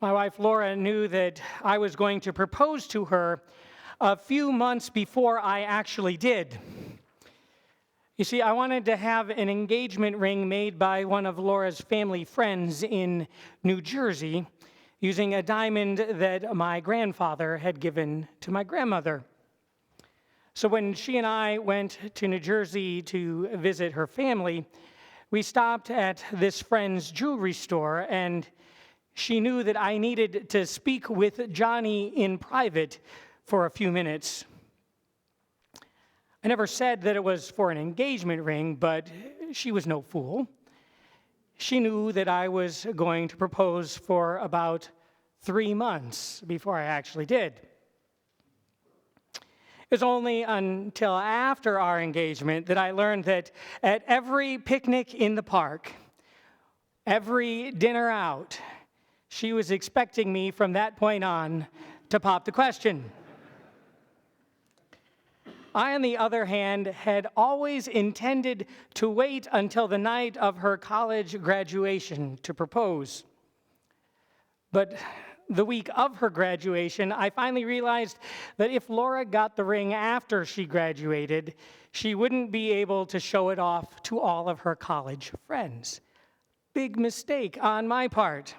My wife Laura knew that I was going to propose to her a few months before I actually did. You see, I wanted to have an engagement ring made by one of Laura's family friends in New Jersey using a diamond that my grandfather had given to my grandmother. So when she and I went to New Jersey to visit her family, we stopped at this friend's jewelry store, and she knew that I needed to speak with Johnny in private for a few minutes. I never said that it was for an engagement ring, but she was no fool. She knew that I was going to propose for about 3 months before I actually did. It was only until after our engagement that I learned that at every picnic in the park, every dinner out, she was expecting me from that point on to pop the question. I, on the other hand, had always intended to wait until the night of her college graduation to propose. But the week of her graduation, I finally realized that if Laura got the ring after she graduated, she wouldn't be able to show it off to all of her college friends. Big mistake on my part.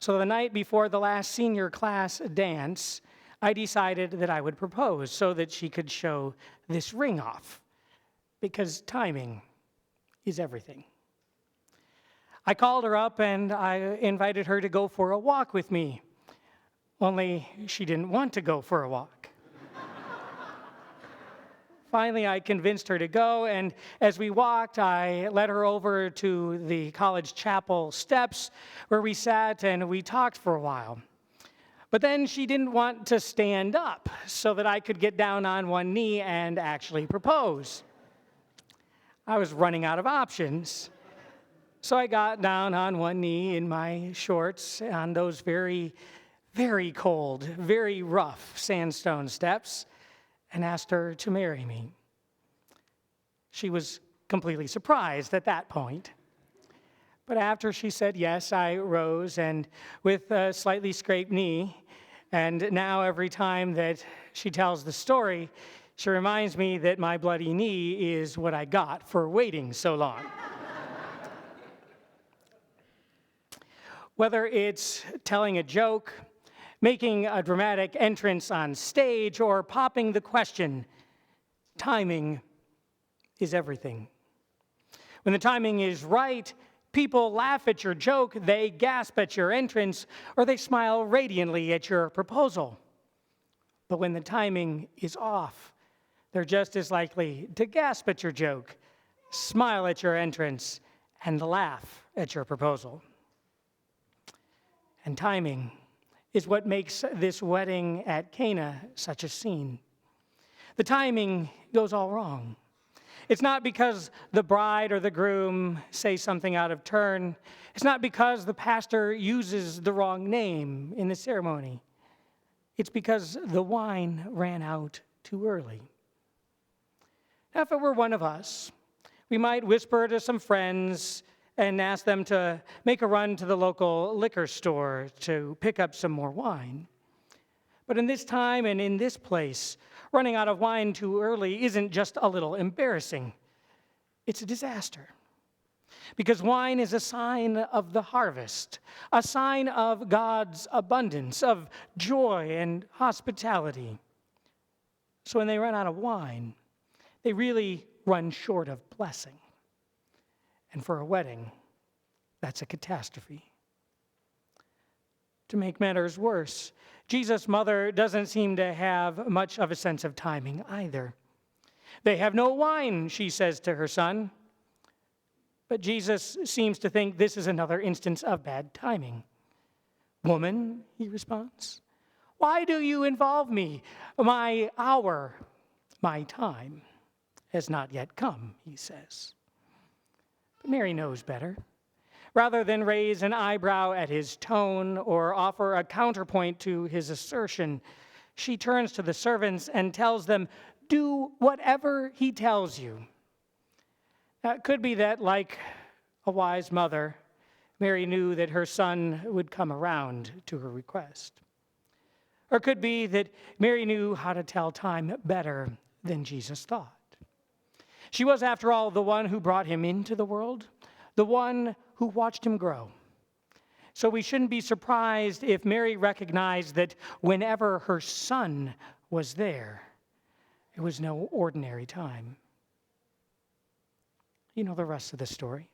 So the night before the last senior class dance, I decided that I would propose so that she could show this ring off, because timing is everything. I called her up and I invited her to go for a walk with me, only she didn't want to go for a walk. Finally, I convinced her to go, and as we walked, I led her over to the college chapel steps where we sat and we talked for a while. But then she didn't want to stand up so that I could get down on one knee and actually propose. I was running out of options. So I got down on one knee in my shorts on those very, very cold, very rough sandstone steps and asked her to marry me. She was completely surprised at that point. But after she said yes, I rose, and with a slightly scraped knee, and now every time that she tells the story, she reminds me that my bloody knee is what I got for waiting so long. Whether it's telling a joke, making a dramatic entrance on stage, or popping the question, timing is everything. When the timing is right, people laugh at your joke, they gasp at your entrance, or they smile radiantly at your proposal. But when the timing is off, they're just as likely to gasp at your joke, smile at your entrance, and laugh at your proposal. And timing is what makes this wedding at Cana such a scene. The timing goes all wrong. It's not because the bride or the groom say something out of turn. It's not because the pastor uses the wrong name in the ceremony. It's because the wine ran out too early. Now, if it were one of us, we might whisper to some friends and ask them to make a run to the local liquor store to pick up some more wine. But in this time and in this place, running out of wine too early isn't just a little embarrassing. It's a disaster. Because wine is a sign of the harvest, a sign of God's abundance, of joy and hospitality. So when they run out of wine, they really run short of blessing. And for a wedding, that's a catastrophe. To make matters worse, Jesus' mother doesn't seem to have much of a sense of timing either. They have no wine, she says to her son. But Jesus seems to think this is another instance of bad timing. Woman, he responds, why do you involve me? My hour, my time has not yet come, he says. But Mary knows better. Rather than raise an eyebrow at his tone or offer a counterpoint to his assertion, she turns to the servants and tells them, do whatever he tells you. Now, it could be that, like a wise mother, Mary knew that her son would come around to her request. Or it could be that Mary knew how to tell time better than Jesus thought. She was, after all, the one who brought him into the world, the one who watched him grow. So we shouldn't be surprised if Mary recognized that whenever her son was there, it was no ordinary time. You know the rest of the story.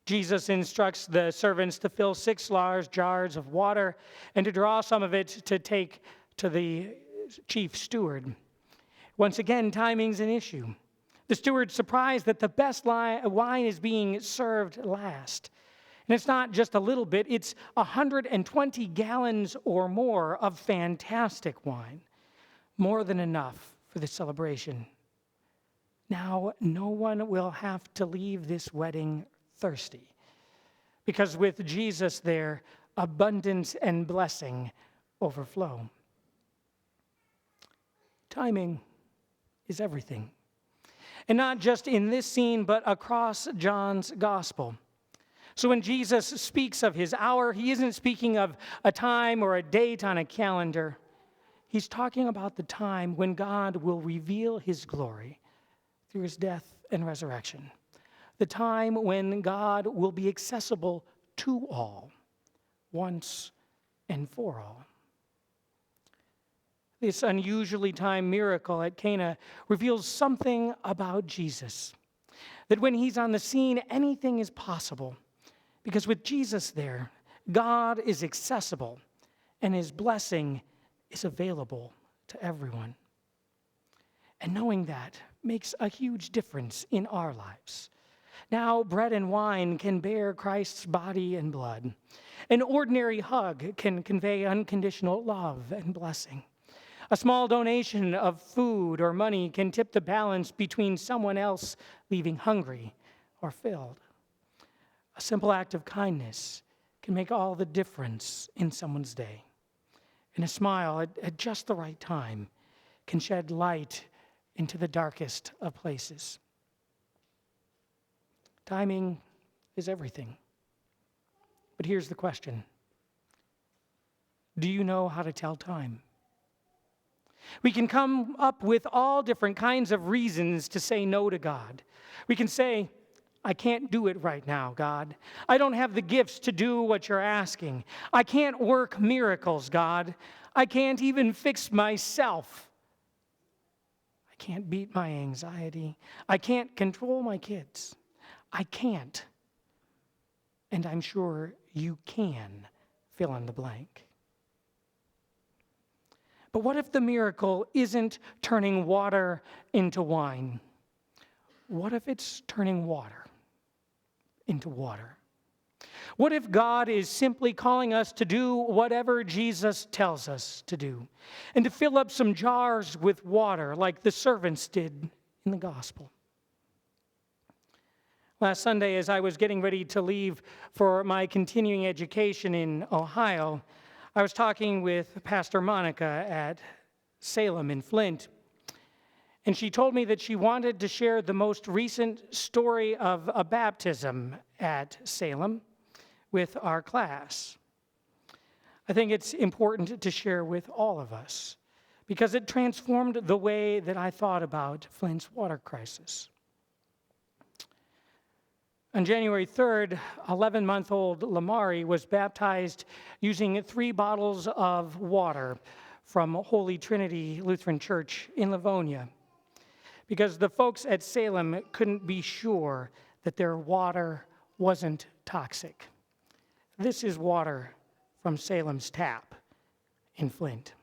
Jesus instructs the servants to fill 6 large jars of water and to draw some of it to take to the chief steward. Once again, timing's an issue. The steward's surprised that the best wine is being served last. And it's not just a little bit, it's 120 gallons or more of fantastic wine. More than enough for the celebration. Now, no one will have to leave this wedding thirsty, because with Jesus there, abundance and blessing overflow. Timing is everything. And not just in this scene, but across John's gospel. So when Jesus speaks of his hour, he isn't speaking of a time or a date on a calendar. He's talking about the time when God will reveal his glory through his death and resurrection. The time when God will be accessible to all, once and for all. This unusually timed miracle at Cana reveals something about Jesus. That when he's on the scene, anything is possible. Because with Jesus there, God is accessible and his blessing is available to everyone. And knowing that makes a huge difference in our lives. Now, bread and wine can bear Christ's body and blood. An ordinary hug can convey unconditional love and blessing. A small donation of food or money can tip the balance between someone else leaving hungry or filled. A simple act of kindness can make all the difference in someone's day. And a smile at just the right time can shed light into the darkest of places. Timing is everything. But here's the question. Do you know how to tell time? We can come up with all different kinds of reasons to say no to God. We can say, I can't do it right now, God. I don't have the gifts to do what you're asking. I can't work miracles, God. I can't even fix myself. I can't beat my anxiety. I can't control my kids. I can't. And I'm sure you can fill in the blank. But what if the miracle isn't turning water into wine? What if it's turning water into water? What if God is simply calling us to do whatever Jesus tells us to do, and to fill up some jars with water like the servants did in the gospel? Last Sunday, as I was getting ready to leave for my continuing education in Ohio, I was talking with Pastor Monica at Salem in Flint, and she told me that she wanted to share the most recent story of a baptism at Salem with our class. I think it's important to share with all of us because it transformed the way that I thought about Flint's water crisis. On January 3rd, 11-month-old Lamari was baptized using 3 bottles of water from Holy Trinity Lutheran Church in Livonia because the folks at Salem couldn't be sure that their water wasn't toxic. This is water from Salem's tap in Flint.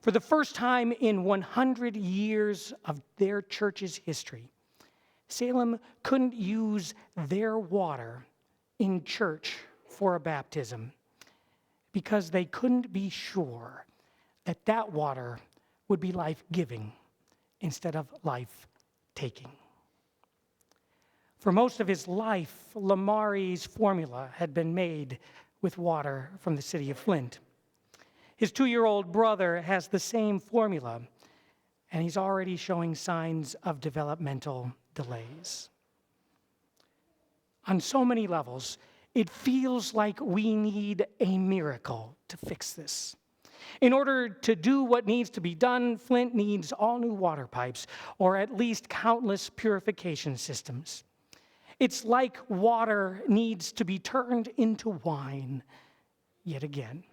For the first time in 100 years of their church's history, Salem couldn't use their water in church for a baptism because they couldn't be sure that that water would be life-giving instead of life-taking. For most of his life, Lamari's formula had been made with water from the city of Flint. His 2-year-old brother has the same formula, and he's already showing signs of developmental delays. On so many levels, it feels like we need a miracle to fix this. In order to do what needs to be done, Flint needs all new water pipes, or at least countless purification systems. It's like water needs to be turned into wine yet again.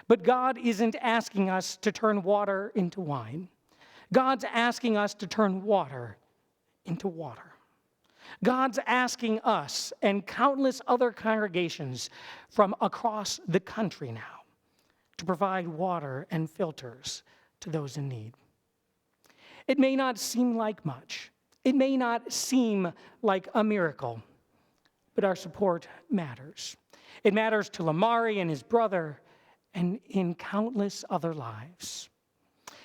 But God isn't asking us to turn water into wine. God's asking us to turn water into water. God's asking us and countless other congregations from across the country now to provide water and filters to those in need. It may not seem like much. It may not seem like a miracle, but our support matters. It matters to Lamari and his brother and in countless other lives.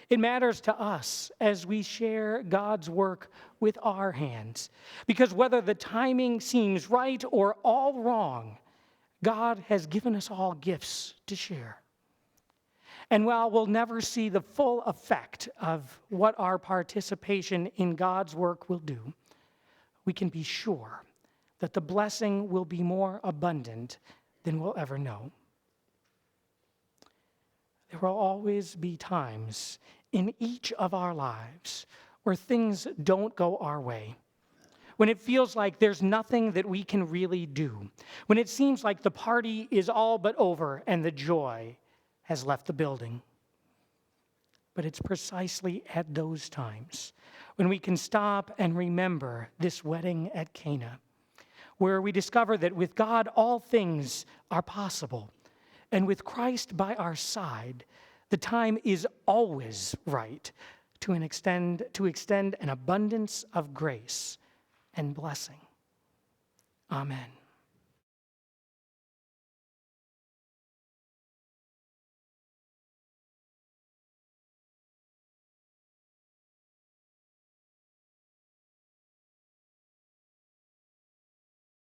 It matters to us as we share God's work with our hands, because whether the timing seems right or all wrong, God has given us all gifts to share. And while we'll never see the full effect of what our participation in God's work will do, we can be sure that the blessing will be more abundant than we'll ever know. There will always be times in each of our lives where things don't go our way, when it feels like there's nothing that we can really do, when it seems like the party is all but over and the joy has left the building. But it's precisely at those times when we can stop and remember this wedding at Cana, where we discover that with God all things are possible, and with Christ by our side, the time is always right to extend an abundance of grace and blessing. Amen.